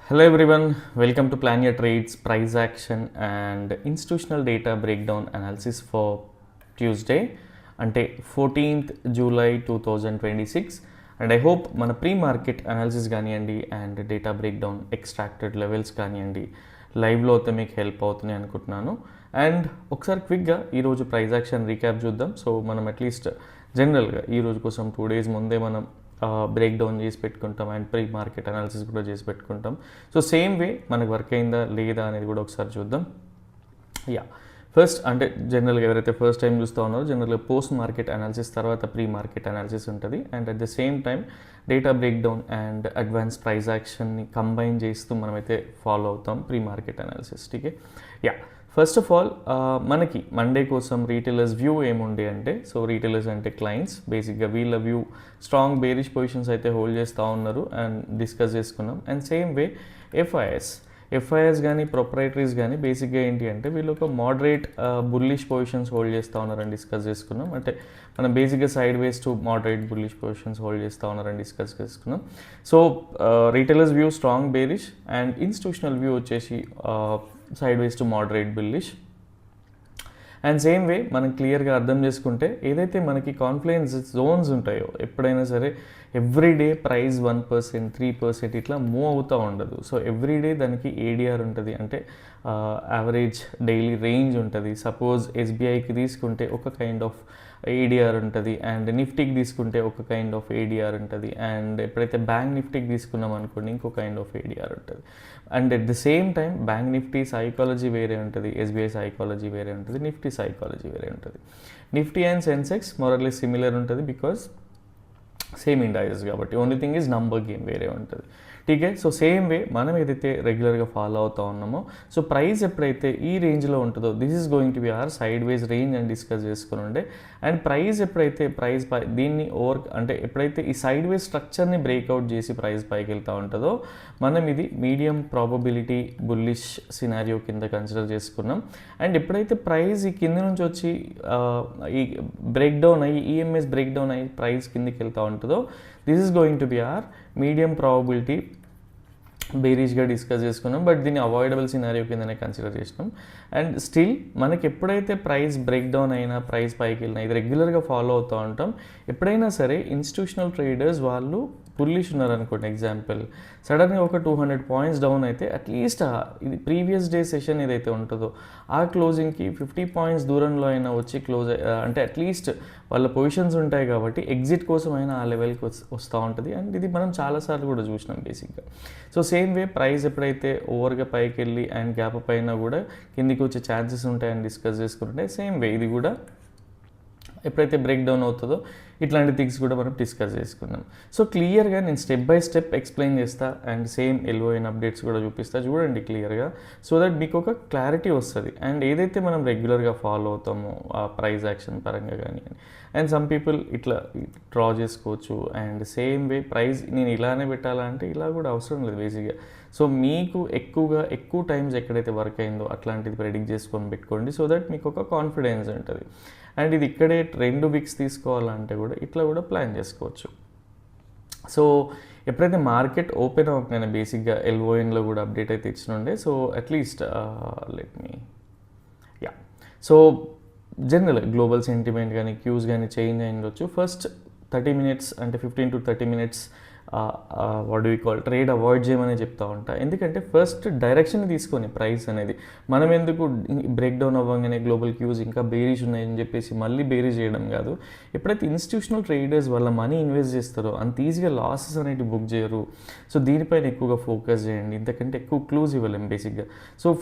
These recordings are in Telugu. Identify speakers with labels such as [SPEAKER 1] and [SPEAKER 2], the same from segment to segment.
[SPEAKER 1] Hello everyone, welcome to Plan Your Trades, Price Action and Institutional Data Breakdown Analysis for Tuesday అంటే 14th July 2026 and I hope మన ప్రీ మార్కెట్ అనాలిసిస్ కానివ్వండి and data breakdown extracted levels కానివ్వండి లైవ్లో అయితే మీకు హెల్ప్ అవుతుంది అనుకుంటున్నాను. అండ్ ఒకసారి క్విక్గా ఈరోజు ప్రైస్ యాక్షన్ రీక్యాప్ చూద్దాం. సో మనం అట్లీస్ట్ జనరల్గా ఈరోజు కోసం 2 days ముందే మనం బ్రేక్ డౌన్ చేసి పెట్టుకుంటాం అండ్ ప్రీ మార్కెట్ అనాలిసిస్ కూడా చేసి పెట్టుకుంటాం. సో సేమ్ వే మనకు వర్క్ అయిందా లేదా అనేది కూడా ఒకసారి చూద్దాం. ఫస్ట్ అంటే జనరల్గా ఎవరైతే ఫస్ట్ టైం చూస్తూ ఉన్నారో జనరల్గా పోస్ట్ మార్కెట్ అనాలిసిస్ తర్వాత ప్రీ మార్కెట్ అనాలిసిస్ ఉంటుంది. And at the same time data break down and advance price యాక్షన్ని కంబైన్ చేస్తూ మనమైతే ఫాలో అవుతాం ప్రీ మార్కెట్ అనాలిసిస్. టీకే ఫస్ట్ ఆఫ్ ఆల్ మనకి మండే కోసం రీటైలర్స్ వ్యూ ఏముండే అంటే, సో రీటైలర్స్ అంటే క్లయింట్స్ బేసిక్గా వీళ్ళ వ్యూ స్ట్రాంగ్ బేరిష్ పొజిషన్స్ అయితే హోల్డ్ చేస్తూ ఉన్నారు అండ్ డిస్కస్ చేసుకున్నాం. అండ్ సేమ్ వే ఎఫ్ఐఎస్ కానీ ప్రొప్రైటరీస్ కానీ బేసిక్గా ఏంటి అంటే వీళ్ళు ఒక మోడరేట్ బుల్లిష్ పొజిషన్స్ హోల్డ్ చేస్తూ ఉన్నారని డిస్కస్ చేసుకున్నాం. అంటే మనం బేసిక్గా sideways to moderate bullish positions hold చేస్తూ ఉన్నారని డిస్కస్ చేసుకున్నాం. So retailers view strong bearish and institutional view వచ్చేసి sideways to moderate bullish. And same way మనం క్లియర్గా అర్థం చేసుకుంటే ఏదైతే మనకి కాన్ఫ్లుయెన్స్ జోన్స్ ఉంటాయో ఎప్పుడైనా సరే ఎవ్రీడే ప్రైస్ 1%, 3% ఇట్లా మూవ్ అవుతూ ఉండదు. సో ఎవ్రీడే దానికి ఏడిఆర్ ఉంటుంది, అంటే యావరేజ్ డైలీ రేంజ్ ఉంటుంది. సపోజ్ ఎస్బీఐకి తీసుకుంటే ఒక కైండ్ ఆఫ్ ఏడిఆర్ ఉంటుంది అండ్ నిఫ్టీకి తీసుకుంటే ఒక కైండ్ ఆఫ్ ఏడిఆర్ ఉంటుంది. అండ్ ఎప్పుడైతే బ్యాంక్ నిఫ్టీకి తీసుకున్నాం అనుకోండి ఇంకో కైండ్ ఆఫ్ ఏడిఆర్ ఉంటుంది. And at the same time bank Nifty psychology వేరే ఉంటుంది, ఎస్బీఐ సైకాలజీ వేరే ఉంటుంది, నిఫ్టీ సైకాలజీ వేరే ఉంటుంది. Nifty and Sensex morally similar ఉంటుంది బికాజ్ సేమ్ ఇండైజెస్ కాబట్టి. Only thing is number game వేరే ఉంటుంది. టీకే సో సేమ్ వే మనం ఏదైతే రెగ్యులర్గా ఫాలో అవుతూ ఉన్నామో సో ప్రైస్ ఎప్పుడైతే ఈ రేంజ్లో ఉంటుందో this is going to be our sideways range అని డిస్కస్ చేసుకుని ఉండే. అండ్ ప్రైస్ ఎప్పుడైతే దీన్ని అంటే ఎప్పుడైతే ఈ సైడ్ వేస్ స్ట్రక్చర్ని బ్రేక్అవుట్ చేసి ప్రైస్ పైకి వెళ్తూ ఉంటుందో మనం ఇది మీడియం ప్రాబబిలిటీ బుల్లిష్ సినారియో కింద కన్సిడర్ చేసుకున్నాం. అండ్ ఎప్పుడైతే ప్రైస్ ఈ కింద నుంచి వచ్చి ఈ బ్రేక్ డౌన్ అయ్యి ఈఎంఎస్ బ్రేక్ డౌన్ అయ్యి ప్రైస్ కిందికి వెళ్తూ ఉంటుందో this is going to be our medium probability బేరీష్గా discuss చేసుకున్నాం. బట్ దీన్ని అవాయిడబుల్ సినారియో కిందనే కన్సిడర్ చేసినాం. అండ్ స్టిల్ మనకి ఎప్పుడైతే ప్రైస్ బ్రేక్ డౌన్ అయినా ప్రైస్ పైకి వెళ్ళినా ఇది రెగ్యులర్గా ఫాలో అవుతూ ఉంటాం. ఎప్పుడైనా సరే ఇన్స్టిట్యూషనల్ ట్రేడర్స్ వాళ్ళు పుల్లిష్ ఉన్నారనుకోండి, ఎగ్జాంపుల్ సడన్గా ఒక 200 points డౌన్ అయితే అట్లీస్ట్ ఇది ప్రీవియస్ డే సెషన్ ఏదైతే ఉంటుందో ఆ క్లోజింగ్కి 50 points దూరంలో అయినా వచ్చి క్లోజ్ అంటే అట్లీస్ట్ వాళ్ళ పొజిషన్స్ ఉంటాయి కాబట్టి ఎగ్జిట్ కోసం అయినా ఆ లెవెల్కి వస్తూ ఉంటుంది. అండ్ ఇది మనం చాలాసార్లు కూడా చూసినాం బేసిక్గా. సో సేమ్ వే ప్రైస్ ఎప్పుడైతే ఓవర్గా పైకి వెళ్ళి అండ్ గ్యాప్ పైన కూడా కిందికి వచ్చే ఛాన్సెస్ ఉంటాయని డిస్కస్ చేసుకుంటే సేమ్ వే ఇది కూడా ఎప్పుడైతే బ్రేక్ డౌన్ అవుతుందో ఇట్లాంటి థింగ్స్ కూడా మనం డిస్కస్ చేసుకున్నాం. సో క్లియర్గా నేను స్టెప్ బై స్టెప్ ఎక్స్ప్లెయిన్ చేస్తా అండ్ సేమ్ ఎల్ఓఎన్ అప్డేట్స్ కూడా చూపిస్తా, చూడండి క్లియర్గా, సో దట్ మీకు ఒక క్లారిటీ వస్తుంది. అండ్ ఏదైతే మనం రెగ్యులర్గా ఫాలో అవుతామో ఆ ప్రైస్ యాక్షన్ పరంగా కానీ అండ్ సమ్ పీపుల్ ఇట్లా డ్రా చేసుకోవచ్చు. అండ్ సేమ్ వే ప్రైస్ నేను ఇలానే పెట్టాలంటే ఇలా కూడా అవసరం లేదు బేసిక్గా. సో మీకు ఎక్కువ టైమ్స్ ఎక్కడైతే వర్క్ అయిందో అట్లాంటిది ప్రెడిక్ట్ చేసుకొని పెట్టుకోండి, సో దట్ మీకు ఒక కాన్ఫిడెన్స్ ఉంటుంది. అండ్ ఇది ఇక్కడే 2 weeks తీసుకోవాలంటే కూడా ఇట్లా కూడా ప్లాన్ చేసుకోవచ్చు. సో ఎప్పుడైతే మార్కెట్ ఓపెన్ అవ్వగానే బేసిక్గా ఎల్ఓఎన్లో కూడా అప్డేట్ అయితే ఇచ్చినుండే. So at least so general global sentiment కానీ క్యూస్ కానీ చేంజ్ అయి ఉండొచ్చు. ఫస్ట్ 30 minutes అంటే 15 to 30 minutes what do you call trade avoid చేయమని చెప్తా ఉంటా. ఎందుకంటే ఫస్ట్ డైరెక్షన్ తీసుకొని ప్రైస్ అనేది మనం ఎందుకు బ్రేక్ డౌన్ అవ్వగానే గ్లోబల్ క్యూస్ ఇంకా బేరీజ్ ఉన్నాయని చెప్పేసి మళ్ళీ బేరీజ్ చేయడం కాదు. ఎప్పుడైతే ఇన్స్టిట్యూషనల్ ట్రేడర్స్ వాళ్ళ మనీ ఇన్వెస్ట్ చేస్తారో అంత ఈజీగా లాసెస్ అనేవి బుక్ చేయరు. సో దీనిపైన ఎక్కువగా ఫోకస్ చేయండి, ఇంతకంటే ఎక్కువ క్లూజ్ ఇవ్వలేం బేసిక్గా. సో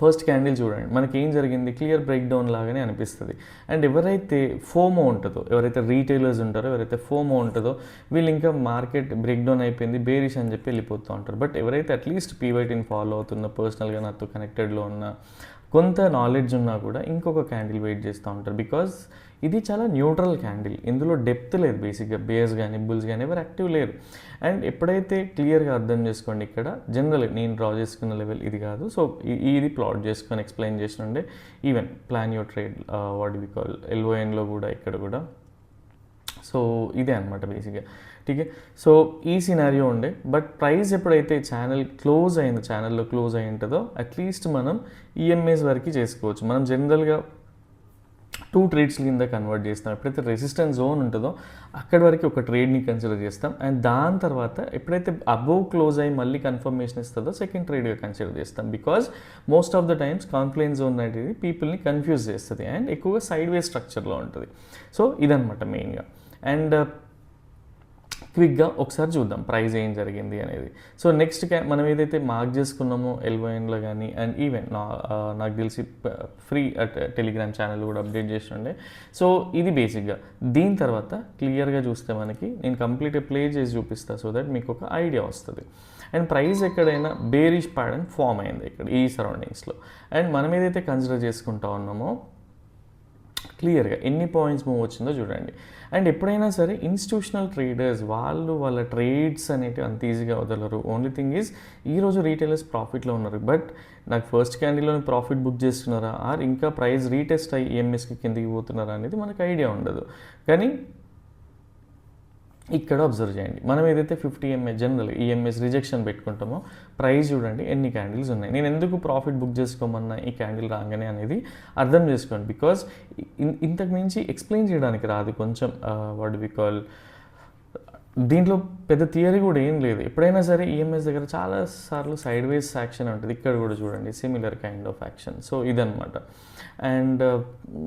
[SPEAKER 1] ఫస్ట్ క్యాండిల్ చూడండి మనకి ఏం జరిగింది, క్లియర్ బ్రేక్ డౌన్ లాగానే అనిపిస్తుంది. అండ్ ఎవరైతే ఫోమో ఉంటుందో, ఎవరైతే రీటైలర్స్ ఉంటారో, ఎవరైతే ఫోమో ఉంటుందో వీళ్ళు ఇంకా మార్కెట్ బ్రేక్ డౌన్ అయిపోయింది బేరిష్ అని చెప్పి వెళ్ళిపోతూ ఉంటారు. బట్ ఎవరైతే అట్లీస్ట్ పీవైటీని ఫాలో అవుతున్న, పర్సనల్గా నాతో కనెక్టెడ్లో ఉన్న, కొంత నాలెడ్జ్ ఉన్నా కూడా ఇంకొక క్యాండిల్ వెయిట్ చేస్తూ ఉంటారు. బికాజ్ ఇది చాలా న్యూట్రల్ క్యాండిల్, ఇందులో డెప్త్ లేదు బేసిక్గా. బేర్స్ కానీ బుల్స్ కానీ ఎవరు యాక్టివ్ లేరు. అండ్ ఎప్పుడైతే క్లియర్గా అర్థం చేసుకోండి ఇక్కడ జనరల్ నేను డ్రా చేసుకున్న లెవెల్ ఇది కాదు. సో ఇది ప్లాట్ చేసుకొని ఎక్స్ప్లెయిన్ చేసినండే even plan your trade what we call ఎల్ఓఎన్లో కూడా ఇక్కడ కూడా. సో ఇదే అనమాట బేసిక్గా. ఠీకే. సో ఈ సినారియో ఉండే, బట్ ప్రైస్ ఎప్పుడైతే ఛానల్లో క్లోజ్ అయి ఉంటుందో అట్లీస్ట్ మనం ఈఎంఐస్ వరకు చేసుకోవచ్చు. మనం జనరల్గా 2 ట్రేడ్స్ కింద కన్వర్ట్ చేస్తాం. ఎప్పుడైతే రెసిస్టెన్స్ జోన్ ఉంటుందో అక్కడి వరకు ఒక ట్రేడ్ని కన్సిడర్ చేస్తాం, అండ్ దాని తర్వాత ఎప్పుడైతే అబోవ్ క్లోజ్ అయ్యి మళ్ళీ కన్ఫర్మేషన్ ఇస్తుందో సెకండ్ ట్రేడ్గా కన్సిడర్ చేస్తాం. Because most of the times confluence zone అనేది పీపుల్ని కన్ఫ్యూజ్ చేస్తుంది అండ్ ఎక్కువగా సైడ్ వే స్ట్రక్చర్లో ఉంటుంది. సో ఇదనమాట మెయిన్గా. అండ్ క్విక్గా ఒకసారి చూద్దాం ప్రైస్ ఏం జరిగింది అనేది. సో నెక్స్ట్ మనం ఏదైతే మార్క్ చేసుకున్నామో ఎల్ఓఎన్లో కానీ, అండ్ ఈవెన్ నాకు తెలిసి ఫ్రీ టెలిగ్రామ్ ఛానల్ కూడా అప్డేట్ చేస్తుండే. సో ఇది బేసిక్గా. దీని తర్వాత క్లియర్గా చూస్తే మనకి నేను కంప్లీట్గా ప్లే చేసి చూపిస్తాను, సో దట్ మీకు ఒక ఐడియా వస్తుంది. అండ్ ప్రైస్ ఎక్కడైనా బేరిష్ ప్యాటర్న్ ఫామ్ అయింది ఇక్కడ ఈ సరౌండింగ్స్లో. అండ్ మనం ఏదైతే కన్సిడర్ చేసుకుంటా ఉన్నామో క్లియర్గా ఎన్ని పాయింట్స్ మూవ్ వచ్చిందో చూడండి. అండ్ ఎప్పుడైనా సరే ఇన్స్టిట్యూషనల్ ట్రేడర్స్ వాళ్ళ ట్రేడ్స్ అనేవి అంత ఈజీగా వదలరు. ఓన్లీ థింగ్ ఈజ్ ఈరోజు రీటైలర్స్ ప్రాఫిట్లో ఉన్నారు, బట్ నాకు ఫస్ట్ క్యాండిల్లోనే ప్రాఫిట్ బుక్ చేస్తున్నారా ఆర్ ఇంకా ప్రైస్ రీటెస్ట్ అయ్యి ఈఎంఎస్కి కిందకి పోతున్నారా అనేది మనకు ఐడియా ఉండదు. కానీ ఇక్కడ అబ్జర్వ్ చేయండి, మనం ఏదైతే 50 ఎంఏ జనరల్ ఈఎంఎస్ రిజెక్షన్ పెట్టుకుంటామో ప్రైస్ చూడండి ఎన్ని క్యాండిల్స్ ఉన్నాయి. నేను ఎందుకు ప్రాఫిట్ బుక్ చేసుకోమన్నా ఈ క్యాండిల్ రాగానే అనేది అర్థం చేసుకోండి. బికాజ్ ఇంతకు మించి ఎక్స్ప్లెయిన్ చేయడానికి రాదు. కొంచెం వాట్ వి కాల్ దీంట్లో పెద్ద థియరీ కూడా ఏం లేదు. ఎప్పుడైనా సరే ఈఎంఎస్ దగ్గర చాలాసార్లు సైడ్ వేస్ యాక్షన్ ఉంటుంది. ఇక్కడ కూడా చూడండి similar kind of action. So ఇదనమాట. అండ్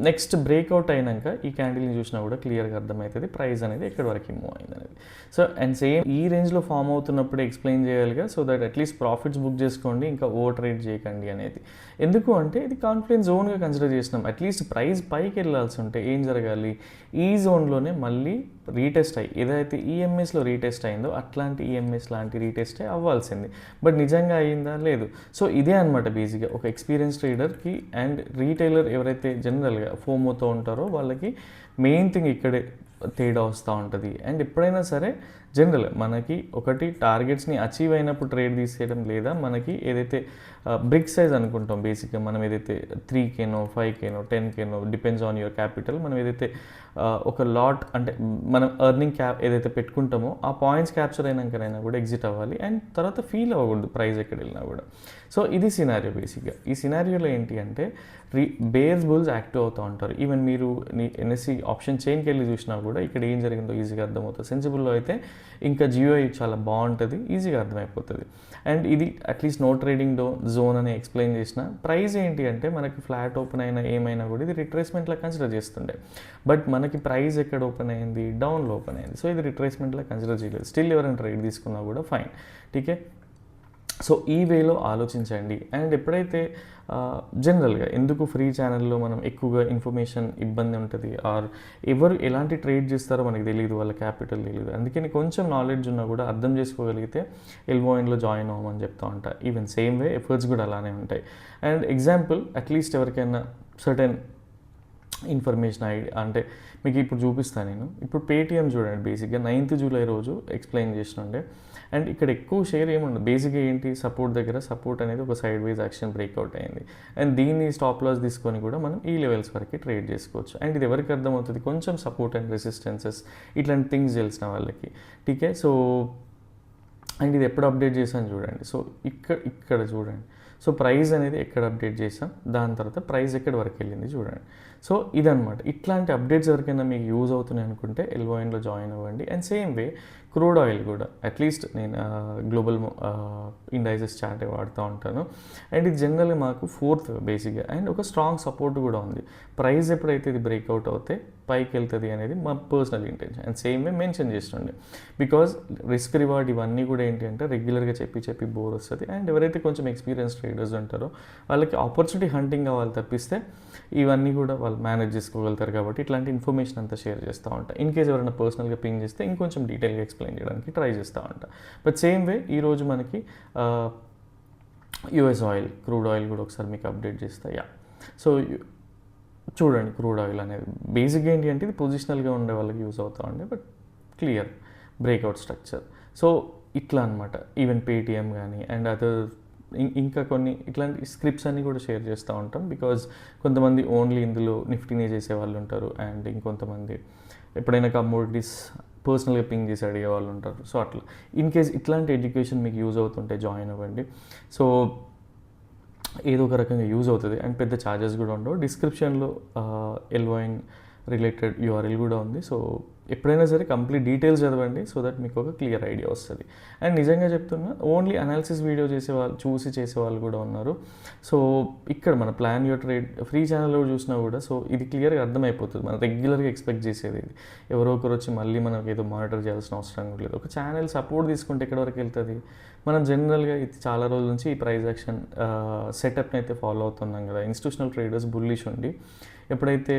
[SPEAKER 1] నెక్స్ట్ బ్రేక్అవుట్ అయినాక ఈ క్యాండిల్ని చూసినా కూడా క్లియర్గా అర్థమవుతుంది ప్రైస్ అనేది ఎక్కడి వరకు మూవ్ అయింది అనేది. సో అండ్ సేమ్ ఈ రేంజ్లో ఫామ్ అవుతున్నప్పుడే ఎక్స్ప్లెయిన్ చేయాలిగా, so that at least profits book చేసుకోండి, ఇంకా ఓవర్ ట్రేడ్ చేయకండి అనేది. ఎందుకు అంటే ఇది కాన్ఫిడెన్స్ జోన్గా కన్సిడర్ చేసినాం. అట్లీస్ట్ ప్రైస్ పైకి వెళ్ళాల్సి ఉంటే ఏం జరగాలి, ఈ జోన్లోనే మళ్ళీ రీటెస్ట్ అయ్యి ఏదైతే ఈఎంఎస్లో రీటెస్ట్ అయిందో అట్లాంటి ఈఎంఎస్ లాంటి రీటెస్ట్ అవ్వాల్సింది, బట్ నిజంగా అయ్యిందా లేదు. సో ఇదే అనమాట బేసిక్గా ఒక ఎక్స్పీరియన్స్ ట్రేడర్కి అండ్ రీటైలర్ ఎవరైతే జనరల్గా ఫోమోతో ఉంటారో వాళ్ళకి మెయిన్ థింగ్ ఇక్కడే తేడా వస్తూ ఉంటుంది. అండ్ ఎప్పుడైనా సరే జనరల్ మనకి ఒకటి టార్గెట్స్ని అచీవ్ అయినప్పుడు ట్రేడ్ తీసేయడం, లేదా మనకి ఏదైతే బ్రిక్ సైజ్ అనుకుంటాం బేసిక్గా మనం ఏదైతే 3Kనో 5Kనో 10Kనో డిపెండ్స్ ఆన్ యువర్ క్యాపిటల్, మనం ఏదైతే ఒక లాట్ అంటే మనం ఎర్నింగ్ క్యాప్ ఏదైతే పెట్టుకుంటామో ఆ పాయింట్స్ క్యాప్చర్ అయినాకనైనా కూడా ఎగ్జిట్ అవ్వాలి, అండ్ తర్వాత ఫీల్ అవ్వకూడదు ప్రైస్ ఎక్కడ వెళ్ళినా కూడా. సో ఇది సినారియో బేసిక్గా. ఈ సినారియోలో ఏంటి అంటే బేర్స్ బుల్స్ యాక్టివ్ అవుతూ ఉంటారు. ఈవెన్ మీరు ఎన్ఎస్సి ఆప్షన్ చైన్కి వెళ్ళి చూసినా కూడా ఇక్కడ ఏం జరిగిందో ఈజీగా అర్థమవుతుంది. సెన్సిబుల్లో అయితే ఇంకా జియోఐ చాలా బాగుంటుంది, ఈజీగా అర్థమైపోతుంది. అండ్ ఇది అట్లీస్ట్ నో ట్రేడింగ్ జోన్ అని ఎక్స్ప్లెయిన్ చేసిన ప్రైస్ ఏంటి అంటే మనకి ఫ్లాట్ ఓపెన్ అయినా ఏమైనా కూడా ఇది రిట్రేస్మెంట్లో కన్సిడర్ చేస్తుండే, బట్ మనకి ప్రైస్ ఎక్కడ ఓపెన్ అయింది, డౌన్లో ఓపెన్ అయింది. సో ఇది రిట్రేస్మెంట్లో కన్సిడర్ చేయలేదు. స్టిల్ ఎవరైనా ట్రేడ్ తీసుకున్నా కూడా ఫైన్, ఠీకే. సో ఈ వేలో ఆలోచించండి. అండ్ ఎప్పుడైతే జనరల్గా ఎందుకు ఫ్రీ ఛానల్లో మనం ఎక్కువగా ఇన్ఫర్మేషన్ ఇబ్బంది ఉంటుంది, ఆర్ ఎవరు ఎలాంటి ట్రేడ్ చేస్తారో మనకి తెలియదు, వాళ్ళ క్యాపిటల్ తెలియదు. అందుకని కొంచెం నాలెడ్జ్ ఉన్నా కూడా అర్థం చేసుకోగలిగితే ఎల్ఓఎన్లో జాయిన్ అవ్వమని చెప్తా ఉంటా. ఈవెన్ సేమ్ వే ఎఫర్ట్స్ కూడా అలానే ఉంటాయి. అండ్ ఎగ్జాంపుల్ అట్లీస్ట్ ఎవరికైనా సర్టెన్ ఇన్ఫర్మేషన్ అంటే మీకు ఇప్పుడు చూపిస్తాను నేను. ఇప్పుడు పేటిఎం చూడండి, బేసిక్గా 9th జూలై రోజు ఎక్స్ప్లెయిన్ చేసినండే. అండ్ ఇక్కడ ఎక్కువ షేర్ ఏముండదు. బేసిక్గా ఏంటి, సపోర్ట్ అనేది ఒక సైడ్ వైజ్ యాక్షన్ బ్రేక్అవుట్ అయింది, అండ్ దీన్ని స్టాప్ లాస్ తీసుకొని కూడా మనం ఈ లెవెల్స్ వరకు ట్రేడ్ చేసుకోవచ్చు. అండ్ ఇది ఎవరికి అర్థమవుతుంది, కొంచెం సపోర్ట్ అండ్ రెసిస్టెన్సెస్ ఇట్లాంటి థింగ్స్ తెలిసిన వాళ్ళకి, ఠీకే. సో అండ్ ఇది ఎప్పుడు అప్డేట్ చేశాను చూడండి. సో ఇక్కడ చూడండి. సో ప్రైస్ అనేది ఎక్కడ అప్డేట్ చేసాం, దాని తర్వాత ప్రైస్ ఎక్కడి వరకు వెళ్ళింది చూడండి. సో ఇదనమాట. ఇట్లాంటి అప్డేట్స్ ఎవరికైనా మీకు యూజ్ అవుతున్నాయి అనుకుంటే ఎల్ఓఎన్లో జాయిన్ అవ్వండి. And same way crude oil కూడా అట్లీస్ట్ నేను గ్లోబల్ ఇండైసెస్ చార్ట్ వాడుతూ ఉంటాను. అండ్ ఇది జనరల్గా మాకు 4th బేసిక్గా, అండ్ ఒక స్ట్రాంగ్ సపోర్ట్ కూడా ఉంది. ప్రైస్ ఎప్పుడైతే ఇది బ్రేక్అవుట్ అవుతే పైకి వెళ్తుంది అనేది మా personal intention. And same way mention చేస్తుండే, బికాజ్ రిస్క్ రివార్డ్ ఇవన్నీ కూడా ఏంటి అంటే రెగ్యులర్గా చెప్పి బోర్ వస్తుంది. అండ్ ఎవరైతే కొంచెం ఎక్స్పీరియన్స్ ట్రేడర్స్ ఉంటారో వాళ్ళకి ఆపర్చునిటీ హంటింగ్ కావాలి తప్పిస్తే ఇవన్నీ కూడా వాళ్ళు మేనేజ్ చేసుకోగలుగుతారు. కాబట్టి ఇట్లాంటి ఇన్ఫర్మేషన్ అంతా షేర్ చేస్తూ ఉంటా. ఇన్ కేస్ ఎవరైనా పర్సనల్గా పింగ్ చేస్తే ఇంకొంచెం డీటెయిల్గా ఎక్స్ప్లెయిన్ చేయడానికి ట్రై చేస్తూ ఉంటా. బట్ సేమ్ వే ఈరోజు మనకి యుఎస్ ఆయిల్, క్రూడ్ ఆయిల్ కూడా ఒకసారి మీకు అప్డేట్ చేస్తాయా. సో చూడండి, క్రూడ్ ఆయిల్ అనేది బేసిక్గా ఏంటి అంటే ఇది పొజిషనల్గా ఉండే వాళ్ళకి యూజ్ అవుతూ ఉండే, but clear breakout structure. So ఇట్లా అనమాట. ఈవెన్ పేటిఎం కానీ అండ్ అదర్ ఇంకా కొన్ని ఇట్లాంటి స్క్రిప్ట్స్ అన్నీ కూడా షేర్ చేస్తూ ఉంటాం. బికాజ్ కొంతమంది ఓన్లీ ఇందులో నిఫ్టీనే చేసే వాళ్ళు ఉంటారు, అండ్ ఇంకొంతమంది ఎప్పుడైనా కమోడిటీస్ పర్సనల్గా పింగ్ చేసి అడిగే వాళ్ళు ఉంటారు. సో అట్లా ఇన్ కేస్ ఇట్లాంటి ఎడ్యుకేషన్ మీకు యూజ్ అవుతుంటే జాయిన్ అవ్వండి. సో ఏదో ఒక రకంగా యూజ్ అవుతుంది అండ్ పెద్ద ఛార్జెస్ కూడా ఉండవు. డిస్క్రిప్షన్లో ఎల్వైన్ రిలేటెడ్ యూఆర్ఎల్ కూడా ఉంది. సో ఎప్పుడైనా సరే కంప్లీట్ డీటెయిల్స్ చదవండి సో దట్ మీకు ఒక క్లియర్ ఐడియా వస్తుంది. అండ్ నిజంగా చెప్తున్నా, ఓన్లీ అనాలిసిస్ వీడియో చేసేవాళ్ళు చూసి చేసేవాళ్ళు కూడా ఉన్నారు. సో ఇక్కడ మన ప్లాన్ యువర్ ట్రేడ్ ఫ్రీ ఛానల్లో చూసినా కూడా సో ఇది క్లియర్గా అర్థమైపోతుంది. మనం రెగ్యులర్గా ఎక్స్పెక్ట్ చేసేది ఇది. ఎవరో ఒకరు వచ్చి మళ్ళీ మనకి ఏదో మానిటర్ చేయాల్సిన అవసరం కూడా లేదు. ఒక ఛానల్ సపోర్ట్ తీసుకుంటే ఎక్కడి వరకు వెళ్తుంది. మనం జనరల్గా ఇది చాలా రోజుల నుంచి ఈ ప్రైస్ యాక్షన్ సెటప్ని అయితే ఫాలో అవుతున్నాం కదా. ఇన్స్టిట్యూషనల్ ట్రేడర్స్ బుల్లిష్ ఉండి ఎప్పుడైతే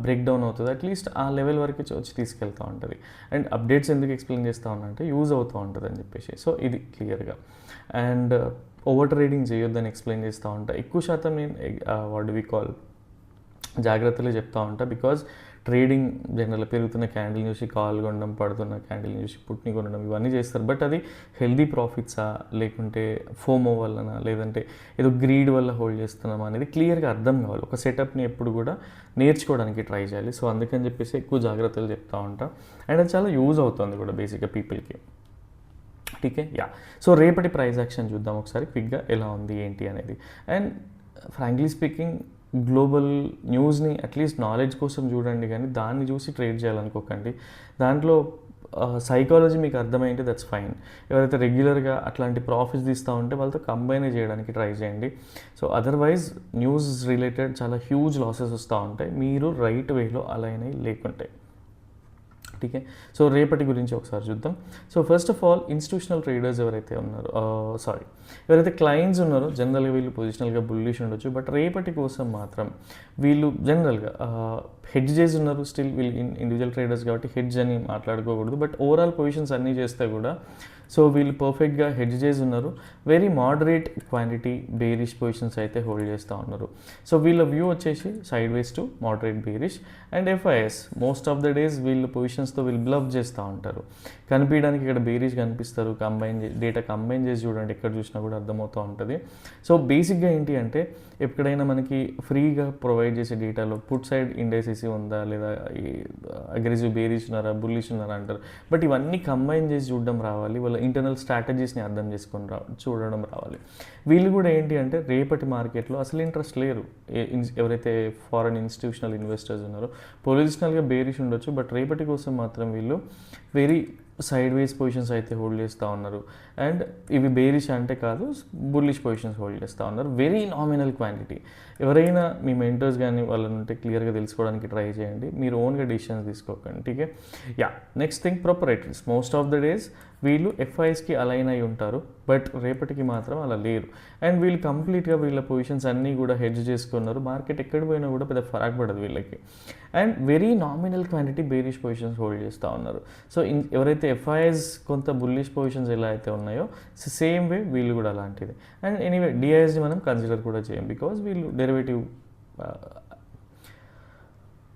[SPEAKER 1] బ్రేక్ డౌన్ అవుతుందో అట్లీస్ట్ ఆ లెవెల్ వరకు వచ్చి తీసుకెళ్తూ ఉంటుంది. అండ్ అప్డేట్స్ ఎందుకు ఎక్స్ప్లెయిన్ చేస్తూ ఉన్నానంటే యూజ్ అవుతూ ఉంటుంది అని చెప్పేసి. సో ఇది క్లియర్గా. అండ్ ఓవర్ ట్రేడింగ్ చేయొద్దని ఎక్స్ప్లెయిన్ చేస్తూ ఉంటా. ఎక్కువ శాతం నేను వాట్ డు వి కాల్ జాగ్రత్తలు చెప్తూ ఉంటా. బికాజ్ ట్రేడింగ్ జనరల్గా పెరుగుతున్న క్యాండిల్ చూసి కాల్ కొనడం, పడుతున్న క్యాండిల్ చూసి పుట్ని కొనడం ఇవన్నీ చేస్తారు. బట్ అది హెల్దీ ప్రాఫిట్సా లేకుంటే ఫోమో వల్లనా లేదంటే ఏదో గ్రీడ్ వల్ల హోల్డ్ చేస్తున్నామా అనేది క్లియర్గా అర్థం కావాలి. ఒక సెటప్ని ఎప్పుడు కూడా నేర్చుకోవడానికి ట్రై చేయాలి. సో అందుకని చెప్పేసి ఎక్కువ జాగ్రత్తలు చెప్తూ ఉంటా. అండ్ అది చాలా యూజ్ అవుతుంది కూడా బేసిక్గా పీపుల్కి. ఠీకే యా. సో రేపటి ప్రైస్ యాక్షన్ చూద్దాం ఒకసారి క్విక్గా ఎలా ఉంది ఏంటి అనేది. అండ్ ఫ్రాంక్లీ స్పీకింగ్ గ్లోబల్ న్యూస్ని అట్లీస్ట్ నాలెడ్జ్ కోసం చూడండి, కానీ దాన్ని చూసి ట్రేడ్ చేయాలనుకోకండి. దాంట్లో సైకాలజీ మీకు అర్థమైంటే దట్స్ ఫైన్. ఎవరైతే రెగ్యులర్గా అట్లాంటి ప్రాఫిట్స్ తీస్తూ ఉంటే వాళ్ళతో కంబైన్ చేయడానికి ట్రై చేయండి. సో అదర్వైజ్ న్యూస్ రిలేటెడ్ చాలా హ్యూజ్ లాసెస్ వస్తూ ఉంటాయి మీరు రైట్ వేలో అలైన్ అయ్యి లేకుంటే. ఠీకే. సో రేపటి గురించి ఒకసారి చూద్దాం. So first of all institutional traders ఎవరైతే ఉన్నారో ఎవరైతే క్లయింట్స్ ఉన్నారో జనరల్గా వీళ్ళు పొజిషనల్గా బుల్లిష్ ఉండొచ్చు. బట్ రేపటి కోసం మాత్రం వీళ్ళు జనరల్గా హెడ్జ్ చేసి ఉన్నారు. స్టిల్ వీళ్ళు ఇండివిజువల్ ట్రేడర్స్ కాబట్టి హెడ్జ్ అని మాట్లాడుకోకూడదు. బట్ ఓవరాల్ పొజిషన్స్ అన్నీ చేస్తే కూడా సో వీళ్ళు పర్ఫెక్ట్గా హెడ్జ్ చేసి ఉన్నారు. Very moderate quantity bearish positions అయితే హోల్డ్ చేస్తూ ఉన్నారు. సో వీళ్ళ వ్యూ వచ్చేసి sideways to moderate bearish. And FIs most of the days వీళ్ళు పొజిషన్స్తో వీళ్ళు బ్లఫ్ చేస్తూ ఉంటారు. కనిపించడానికి ఇక్కడ బేరిష్ కనిపిస్తారు. డేటా కంబైన్ చేసి చూడండి, ఎక్కడ చూసినా కూడా అర్థమవుతూ ఉంటుంది. సో బేసిక్గా ఏంటి అంటే ఎప్పుడైనా మనకి ఫ్రీగా ప్రొవైడ్ చేసే డేటాలో పుట్ సైడ్ ఇండెసిసి ఉందా లేదా అగ్రెసివ్ బేరిష్ ఉన్నారా బుల్లిష్ ఉన్నారా అంటారు. బట్ ఇవన్నీ కంబైన్ చేసి చూడడం రావాలి. వాళ్ళ ఇంటర్నల్ స్ట్రాటజీస్ని అర్థం చేసుకొని చూడడం రావాలి. వీళ్ళు కూడా ఏంటి అంటే రేపటి మార్కెట్లో అసలు ఇంట్రెస్ట్ లేరు. ఎవరైతే ఫారెన్ ఇన్స్టిట్యూషనల్ ఇన్వెస్టర్స్ ఉన్నారో పొజిషనల్గా బేరిష్ ఉండొచ్చు. బట్ రేపటి కోసం మాత్రం వీళ్ళు వెరీ సైడ్ వేస్ పొజిషన్స్ అయితే హోల్డ్ చేస్తూ ఉన్నారు. అండ్ ఇవి బేరిష్ అంటే కాదు, బుల్లిష్ పొజిషన్స్ హోల్డ్ చేస్తూ ఉన్నారు. Very nominal quantity. ఎవరైనా మీ మెంటర్స్ కానీ వాళ్ళని ఉంటే క్లియర్గా తెలుసుకోవడానికి ట్రై చేయండి. మీరు ఓన్గా డిసిషన్స్ తీసుకోకండి. ఠీకే. Yeah. Next thing proprietaries. Most of the days వీళ్ళు ఎఫ్ఐఎస్కి అలైన్ అయి ఉంటారు. బట్ రేపటికి మాత్రం అలా లేరు. అండ్ వీళ్ళు కంప్లీట్గా వీళ్ళ పొజిషన్స్ అన్నీ కూడా హెడ్జ్ చేసుకున్నారు. మార్కెట్ ఎక్కడ పోయినా కూడా పెద్ద ఫరక్ పడదు వీళ్ళకి. And very nominal quantity bearish positions hold చేస్తూ ఉన్నారు. సో ఎవరైతే ఎఫ్ఐఎస్ కొంత బుల్లిష్ పొజిషన్స్ ఎలా అయితే ఉన్నాయో సేమ్ వే వీళ్ళు కూడా అలాంటిది. అండ్ ఎనీవే డిఐఎస్ని మనం కన్సిడర్ కూడా చేయం బికాజ్ వీళ్ళు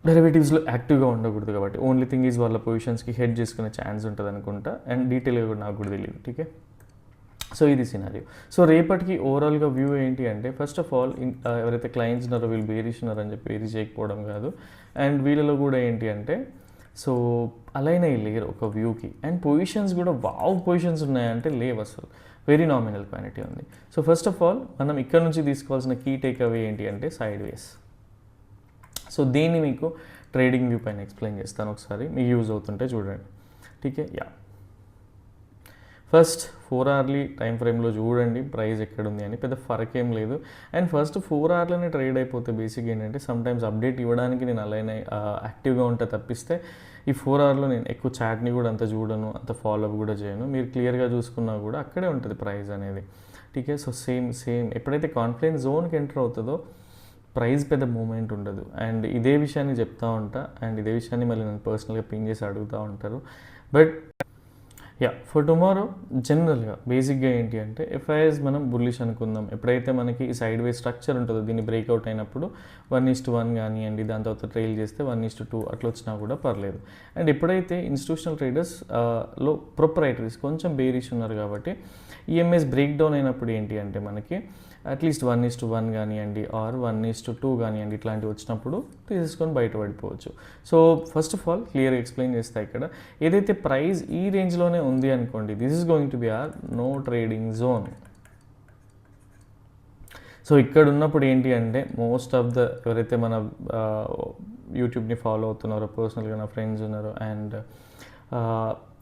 [SPEAKER 1] డెరివేటివ్స్లో యాక్టివ్గా ఉండకూడదు కాబట్టి. ఓన్లీ థింగ్ ఈజ్ వాళ్ళ పొజిషన్స్కి హెడ్ చేసుకునే ఛాన్స్ ఉంటుంది అనుకుంటా. అండ్ డీటెయిల్గా కూడా నాకు కూడా తెలియదు. ఠీకే. సో ఇది సినారియో. సో రేపటికి ఓవరాల్గా వ్యూ ఏంటి అంటే ఫస్ట్ ఆఫ్ ఆల్ ఎవరైతే క్లయింట్స్ ఉన్నారో వీళ్ళు బేరిష్ ఉన్నారని చెప్పి బేరీ చేయకపోవడం కాదు. అండ్ వీళ్ళలో కూడా ఏంటి అంటే సో అలైన్ అయ్యి లేరు ఒక వ్యూకి. అండ్ పొజిషన్స్ కూడా పొజిషన్స్ ఉన్నాయంటే లేవు అసలు. వెరీ నామినల్ క్వాంటిటీ ఉంది. సో ఫస్ట్ ఆఫ్ ఆల్ మనం ఇక్కడ నుంచి తీసుకోవాల్సిన కీ టేక్ అవే ఏంటి అంటే సైడ్ వేస్. సో దీన్ని మీకు ట్రేడింగ్ వ్యూ పైన ఎక్స్ప్లెయిన్ చేస్తాను ఒకసారి, మీకు యూజ్ అవుతుంటే చూడండి. ఠీకే. యా. ఫస్ట్ 4 అవర్లీ టైం ఫ్రేమ్లో చూడండి ప్రైస్ ఎక్కడుంది అని. పెద్ద ఫరక్ ఏం లేదు. అండ్ ఫస్ట్ 4 అవర్లోనే ట్రేడ్ అయిపోతే బేసిక్ ఏంటంటే సమ్టైమ్స్ అప్డేట్ ఇవ్వడానికి నేను అలానే యాక్టివ్గా ఉంటే తప్పిస్తే ఈ 4 అవర్లో నేను ఎక్కువ చాట్ని కూడా అంత చూడను, అంత ఫాలో అప్ కూడా చేయను. మీరు క్లియర్గా చూసుకున్నా కూడా అక్కడే ఉంటుంది ప్రైస్ అనేది. ఠీకే. సో సేమ్ ఎప్పుడైతే కాన్ఫిడెన్స్ జోన్కి ఎంటర్ అవుతుందో ప్రైస్ పెద్ద మూమెంట్ ఉండదు. అండ్ ఇదే విషయాన్ని చెప్తూ ఉంటా. అండ్ ఇదే విషయాన్ని మళ్ళీ నేను పర్సనల్గా పింగ్ చేసి అడుగుతూ ఉంటారు. బట్ ఫర్ టుమారో జనరల్గా బేసిక్గా ఏంటి అంటే ఎఫ్ఐఎస్ మనం బుల్లిష్ అనుకుందాం. ఎప్పుడైతే మనకి ఈ సైడ్ వే స్ట్రక్చర్ ఉంటుందో దీన్ని బ్రేక్అవుట్ అయినప్పుడు 1:1 కానివ్వండి, దాని తర్వాత ట్రైల్ చేస్తే 1:2 అట్లా వచ్చినా కూడా పర్లేదు. అండ్ ఎప్పుడైతే ఇన్స్టిట్యూషనల్ ట్రేడర్స్ లో ప్రొప్రైటరీస్ కొంచెం బేరిష్ ఉన్నారు కాబట్టి ఈఎంఎస్ బ్రేక్ డౌన్ అయినప్పుడు ఏంటి అంటే మనకి అట్లీస్ట్ 1:1 కానివ్వండి ఆర్ 1:2 కానివ్వండి ఇట్లాంటివి వచ్చినప్పుడు తీసేసుకొని బయటపడిపోవచ్చు. సో ఫస్ట్ ఆఫ్ ఆల్ క్లియర్గా ఎక్స్ప్లెయిన్ చేస్తా. ఇక్కడ ఏదైతే ప్రైస్ ఈ రేంజ్లోనే ఉంది అనుకోండి, this is going to be our no trading zone. So ఇక్కడ ఉన్నప్పుడు ఏంటి అంటే మోస్ట్ ఆఫ్ ద ఎవరైతే మన యూట్యూబ్ని ఫాలో అవుతున్నారో, పర్సనల్గా నా ఫ్రెండ్స్ ఉన్నారో అండ్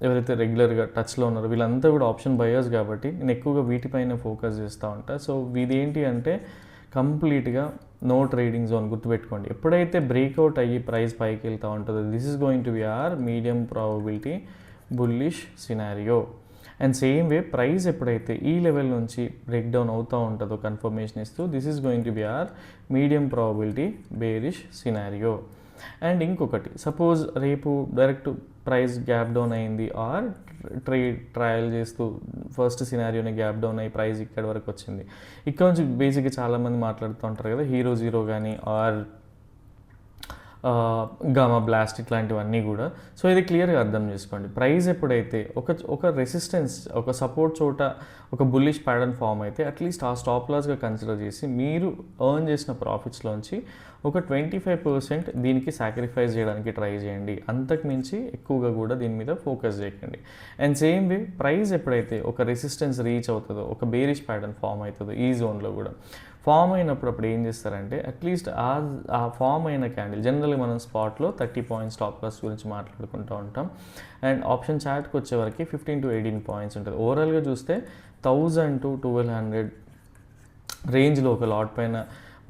[SPEAKER 1] ఎవరైతే రెగ్యులర్గా టచ్లో ఉన్నారో వీళ్ళంతా కూడా ఆప్షన్ బయర్స్ కాబట్టి నేను ఎక్కువగా వీటిపైన ఫోకస్ చేస్తూ ఉంటా. సో ఇదేంటి అంటే కంప్లీట్గా నో ట్రేడింగ్ జోన్ గుర్తుపెట్టుకోండి. ఎప్పుడైతే బ్రేక్అవుట్ అయ్యి ప్రైస్ పైకి వెళ్తూ ఉంటుందో this is going to be our medium probability bullish scenario. And same way price ఎప్పుడైతే ఈ లెవెల్ నుంచి బ్రేక్ డౌన్ అవుతూ ఉంటుందో కన్ఫర్మేషన్ ఇస్తూ this is going to be our medium probability bearish scenario. And ఇంకొకటి సపోజ్ రేపు డైరెక్ట్ ప్రైస్ గ్యాప్ డౌన్ అయింది ఆర్ ట్రయల్ చేస్తూ ఫస్ట్ సినారియోని గ్యాప్ డౌన్ అయ్యి ప్రైస్ ఇక్కడ వరకు వచ్చింది. ఇక్కడ నుంచి బేసిక్గా చాలామంది మాట్లాడుతూ ఉంటారు కదా హీరో జీరో కానీ ఆర్ గామా బ్లాస్ట్ ఇట్లాంటివన్నీ కూడా. సో ఇది క్లియర్గా అర్థం చేసుకోండి. ప్రైస్ ఎప్పుడైతే ఒక రెసిస్టెన్స్ ఒక సపోర్ట్ చోట ఒక బుల్లిష్ ప్యాటర్న్ ఫామ్ అయితే అట్లీస్ట్ ఆ స్టాప్ లాస్గా కన్సిడర్ చేసి మీరు ఎర్న్ చేసిన ప్రాఫిట్స్లోంచి ఒక 25% దీనికి సాక్రిఫైస్ చేయడానికి ట్రై చేయండి. అంతకు మించి ఎక్కువగా కూడా దీని మీద ఫోకస్ చేయకండి. అండ్ సేమ్ వే ప్రైస్ ఎప్పుడైతే ఒక రెసిస్టెన్స్ రీచ్ అవుతుందో ఒక బేరిష్ ప్యాటర్న్ ఫామ్ అవుతుందో ఈ జోన్లో కూడా ఫామ్ అయినప్పుడు అప్పుడు ఏం చేస్తారంటే అట్లీస్ట్ ఆ ఫామ్ అయిన క్యాండిల్ జనరల్గా మనం స్పాట్లో 30 పాయింట్స్ స్టాప్ లాస్ గురించి మాట్లాడుకుంటూ ఉంటాం. అండ్ ఆప్షన్ చార్ట్కి వచ్చేవరకు 15 to 18 పాయింట్స్ ఉంటుంది. ఓవరాల్గా చూస్తే 1000 to 1200 రేంజ్లో ఒక లాట్ పైన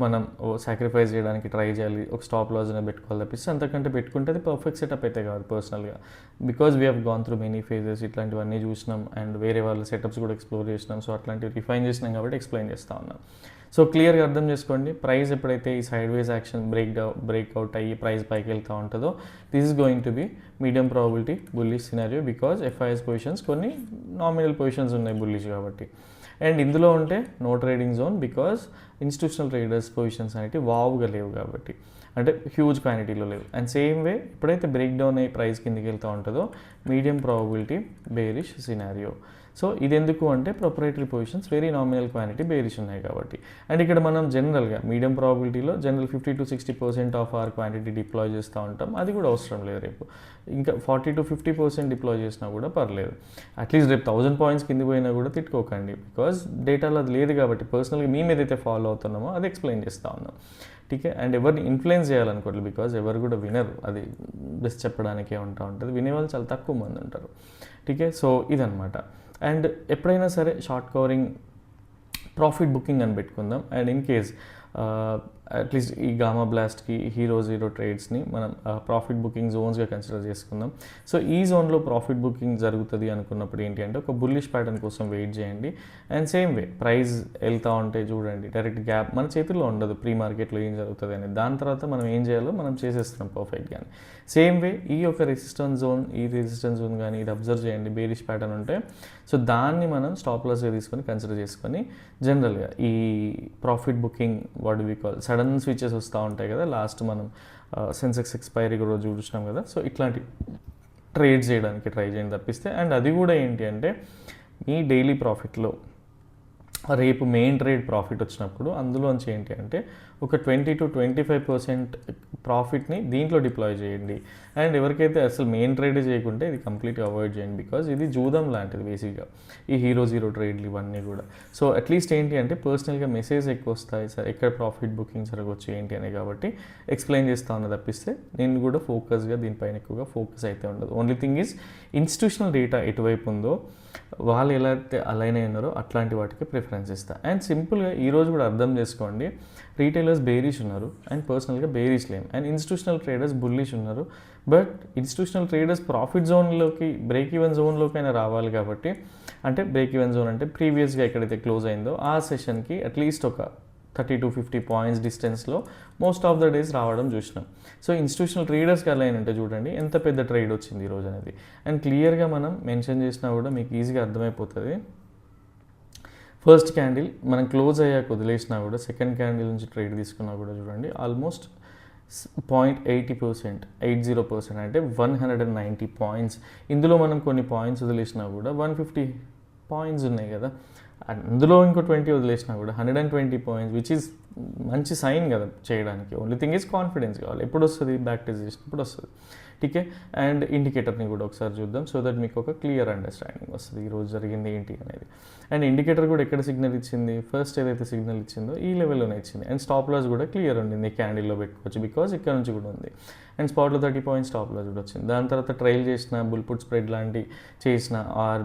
[SPEAKER 1] మనం సాక్రిఫైస్ చేయడానికి ట్రై చేయాలి. ఒక స్టాప్ లాస్ అనేది పెట్టుకోవాలి తప్పిస్తే అంతకంటే పెట్టుకుంటే అది పర్ఫెక్ట్ సెటప్ అయితే కాదు పర్సనల్గా. Because we have gone through many phases ఇట్లాంటివన్నీ చూసినాం అండ్ వేరే వాళ్ళ సెటప్స్ కూడా ఎక్స్ప్లోర్ చేసినాం. సో అట్లాంటివి రిఫైన్ చేసినాం కాబట్టి ఎక్స్ప్లెయిన్ చేస్తూ ఉన్నాం. సో క్లియర్గా అర్థం చేసుకోండి. ప్రైస్ ఎప్పుడైతే ఈ సైడ్ వేస్ యాక్షన్ బ్రేక్అవుట్ అయ్యి ప్రైస్ పైకి వెళ్తూ ఉంటుందో this is going to be medium probability bullish scenario. Because FIs positions కొన్ని నామినల్ పొజిషన్స్ ఉన్నాయి బుల్లిష్ కాబట్టి. అండ్ ఇందులో ఉంటే no trading zone because institutional traders positions అనేవి వావుగా లేవు కాబట్టి, అంటే హ్యూజ్ క్వాంటిటీలో లేవు. అండ్ సేమ్ వే ఎప్పుడైతే బ్రేక్ డౌన్ అయ్యి ప్రైస్ కిందకి వెళ్తూ ఉంటుందో medium probability bearish scenario. So ఇది ఎందుకు అంటే proprietary positions very nominal quantity bearish ఉన్నాయి కాబట్టి. అండ్ ఇక్కడ మనం జనరల్గా మీడియం ప్రాబిలిటీలో general 50 to 60% of our quantity deploy చేస్తూ ఉంటాం. అది కూడా అవసరం లేదు. రేపు ఇంకా 40 to 50% డిప్లాయ్ చేసినా కూడా పర్లేదు. అట్లీస్ట్ రేపు 1000 పాయింట్స్ కింద పోయినా కూడా తిట్టుకోకండి. బికాజ్ డేటాలో అది లేదు కాబట్టి పర్సనల్గా మేము ఏదైతే ఫాలో అవుతున్నామో అది ఎక్స్ప్లెయిన్ చేస్తూ ఉన్నాం. టీకే. అండ్ ఎవరిని ఇన్ఫ్లుయెన్స్ చేయాలనుకోవట్లేదు బికాజ్ ఎవరు కూడా వినరు. అది బెస్ట్ చెప్పడానికే ఉంటుంది. వినేవాళ్ళు చాలా తక్కువ మంది ఉంటారు. టీకే. సో ఇదనమాట. అండ్ ఎప్పుడైనా సరే షార్ట్ కవరింగ్ ప్రాఫిట్ బుకింగ్ అని పెట్టుకుందాం. అండ్ ఇన్ కేస్ అట్లీస్ట్ ఈ గామా బ్లాస్ట్కి హీరో జీరో ట్రేడ్స్ని మనం ప్రాఫిట్ బుకింగ్ జోన్స్గా కన్సిడర్ చేసుకుందాం. సో ఈ జోన్లో ప్రాఫిట్ బుకింగ్ జరుగుతుంది అనుకున్నప్పుడు ఏంటి అంటే ఒక బుల్లిష్ ప్యాటర్న్ కోసం వెయిట్ చేయండి. అండ్ సేమ్ వే ప్రైస్ వెళ్తూ ఉంటే చూడండి డైరెక్ట్ గ్యాప్ మన చేతుల్లో ఉండదు ప్రీ మార్కెట్లో ఏం జరుగుతుంది అని. దాని తర్వాత మనం ఏం చేయాలో మనం చేసేస్తున్నాం పర్ఫెక్ట్గానే. సేమ్ వే ఈ యొక్క రెసిస్టెన్స్ జోన్ కానీ ఇది అబ్జర్వ్ చేయండి బేరిష్ ప్యాటర్న్ ఉంటే. సో దాన్ని మనం స్టాప్ లాస్గా తీసుకొని కన్సిడర్ చేసుకొని జనరల్గా ఈ profit booking what we call sudden switches వస్తూ ఉంటాయి కదా. లాస్ట్ మనం సెన్సెక్స్ ఎక్స్పైరీ కూడా చూసినాం కదా. సో ఇట్లాంటి ట్రేడ్ చేయడానికి ట్రై చేయండి తప్పిస్తే. అండ్ అది కూడా ఏంటి అంటే మీ డైలీ ప్రాఫిట్లో రేపు మెయిన్ ట్రేడ్ ప్రాఫిట్ వచ్చినప్పుడు అందులోంచి ఏంటి అంటే ఒక 20 to 25% ప్రాఫిట్ని దీంట్లో డిప్లాయ్ చేయండి. అండ్ ఎవరికైతే అసలు మెయిన్ ట్రేడ్ చేయకుంటే ఇది కంప్లీట్గా అవాయిడ్ చేయండి. బికాజ్ ఇది జూదం లాంటిది బేసిక్గా ఈ హీరో జీరో ట్రేడ్లు ఇవన్నీ కూడా. సో అట్లీస్ట్ ఏంటి అంటే పర్సనల్గా మెసేజ్ ఎక్కువ వస్తాయి సార్ ఎక్కడ ప్రాఫిట్ బుకింగ్ జరగవచ్చు ఏంటి అని కాబట్టి ఎక్స్ప్లెయిన్ చేస్తా ఉన్నా తప్పిస్తే నేను కూడా ఫోకస్గా దీనిపైన ఎక్కువగా ఫోకస్ అయితే ఉండదు. Only thing is institutional data ఎటువైపు ఉందో వాళ్ళు ఎలా అయితే అలైన్ అయినారో అట్లాంటి వాటికి ప్రిఫరెన్స్ ఇస్తా. అండ్ సింపుల్గా ఈరోజు కూడా అర్థం చేసుకోండి రీటైలర్స్ బేరిష్ ఉన్నారు అండ్ పర్సనల్గా బేరిష్ లేము. అండ్ ఇన్స్టిట్యూషనల్ ట్రేడర్స్ బుల్లిష్ ఉన్నారు. బట్ ఇన్స్టిట్యూషనల్ ట్రేడర్స్ ప్రాఫిట్ జోన్లోకి బ్రేక్ ఈవెన్ జోన్లోకైనా రావాలి కాబట్టి, అంటే బ్రేక్ ఈవెన్ జోన్ అంటే ప్రీవియస్గా ఎక్కడైతే క్లోజ్ అయిందో ఆ సెషన్కి అట్లీస్ట్ ఒక 30 to 50 పాయింట్స్ డిస్టెన్స్లో మోస్ట్ ఆఫ్ ద డేస్ రావడం చూసినాం. సో ఇన్స్టిట్యూషనల్ ట్రేడర్స్కి అలా ఏంటంటే చూడండి ఎంత పెద్ద ట్రేడ్ వచ్చింది ఈరోజు అనేది, అండ్ క్లియర్గా మనం మెన్షన్ చేసినా కూడా మీకు ఈజీగా అర్థమైపోతుంది. ఫస్ట్ క్యాండిల్ మనం క్లోజ్ అయ్యాక వదిలేసినా కూడా సెకండ్ క్యాండిల్ నుంచి ట్రేడ్ తీసుకున్నా కూడా చూడండి ఆల్మోస్ట్ 0.80% అంటే 190 పాయింట్స్. ఇందులో మనం కొన్ని పాయింట్స్ వదిలేసినా కూడా 150 పాయింట్స్ ఉన్నాయి కదా, అందులో ఇంకో 20 వదిలేసినా కూడా 120 పాయింట్స్, విచ్ ఈస్ మంచి సైన్ కదా చేయడానికి. ఓన్లీ థింగ్ ఈజ్ కాన్ఫిడెన్స్ కావాలి. ఎప్పుడు వస్తుంది? బ్యాక్ టెస్ట్ చేసినప్పుడు వస్తుంది. టీకే, అండ్ ఇండికేటర్ని కూడా ఒకసారి చూద్దాం సో దట్ మీకు ఒక క్లియర్ అండర్స్టాండింగ్ వస్తుంది ఈరోజు జరిగింది ఏంటి అనేది. అండ్ ఇండికేటర్ కూడా ఎక్కడ సిగ్నల్ ఇచ్చింది? ఫస్ట్ ఏదైతే సిగ్నల్ ఇచ్చిందో ఈ లెవెల్లోనే ఇచ్చింది. అండ్ స్టాప్ లాస్ కూడా క్లియర్ ఉండింది, క్యాండిల్లో పెట్టుకోవచ్చు బికాజ్ ఇక్కడ నుంచి కూడా ఉంది. అండ్ స్పాట్లో 30 పాయింట్స్ స్టాప్ లాస్ కూడా వచ్చింది. దాని తర్వాత ట్రైల్ చేసిన బుల్పుట్ స్ప్రెడ్ లాంటి చేసిన ఆర్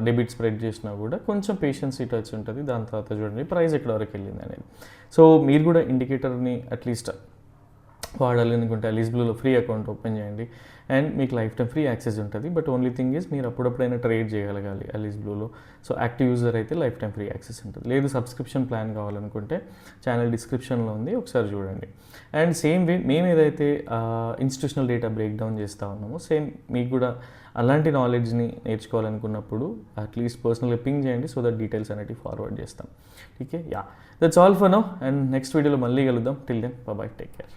[SPEAKER 1] డెబిట్ స్ప్రెడ్ చేసినా కూడా కొంచెం పేషెన్స్ ఇటు వచ్చి ఉంటుంది. దాని తర్వాత చూడండి ప్రైస్ ఎక్కడ వరకు వెళ్ళింది అనేది. సో మీరు కూడా ఇండికేటర్ని అట్లీస్ట్ వాడాలి అనుకుంటే అలీస్ బ్లూలో ఫ్రీ అకౌంట్ ఓపెన్ చేయండి అండ్ మీకు లైఫ్ టైం ఫ్రీ యాక్సెస్ ఉంటుంది. బట్ ఓన్లీ థింగ్ ఈజ్ మీరు అప్పుడప్పుడైనా ట్రేడ్ చేయగలగాలి అలీస్ బ్లూలో. సో యాక్టివ్ యూజర్ అయితే లైఫ్ టైం ఫ్రీ యాక్సెస్ ఉంటుంది. లేదు సబ్స్క్రిప్షన్ ప్లాన్ కావాలనుకుంటే ఛానల్ డిస్క్రిప్షన్లో ఉంది, ఒకసారి చూడండి. అండ్ సేమ్ వే మేము ఏదైతే ఇన్స్టిట్యూషనల్ డేటా బ్రేక్ డౌన్ చేస్తూ ఉన్నామో సేమ్ మీకు కూడా అలాంటి నాలెడ్జ్ని నేర్చుకోవాలనుకున్నప్పుడు అట్లీస్ట్ పర్సనల్గా పింగ్ చేయండి సో దట్ డీటెయిల్స్ అనేవి ఫార్వర్డ్ చేస్తాం. Okay, yeah, that's all for now. And next వీడియోలో మళ్ళీ కలుద్దాం. Till then bye, take care.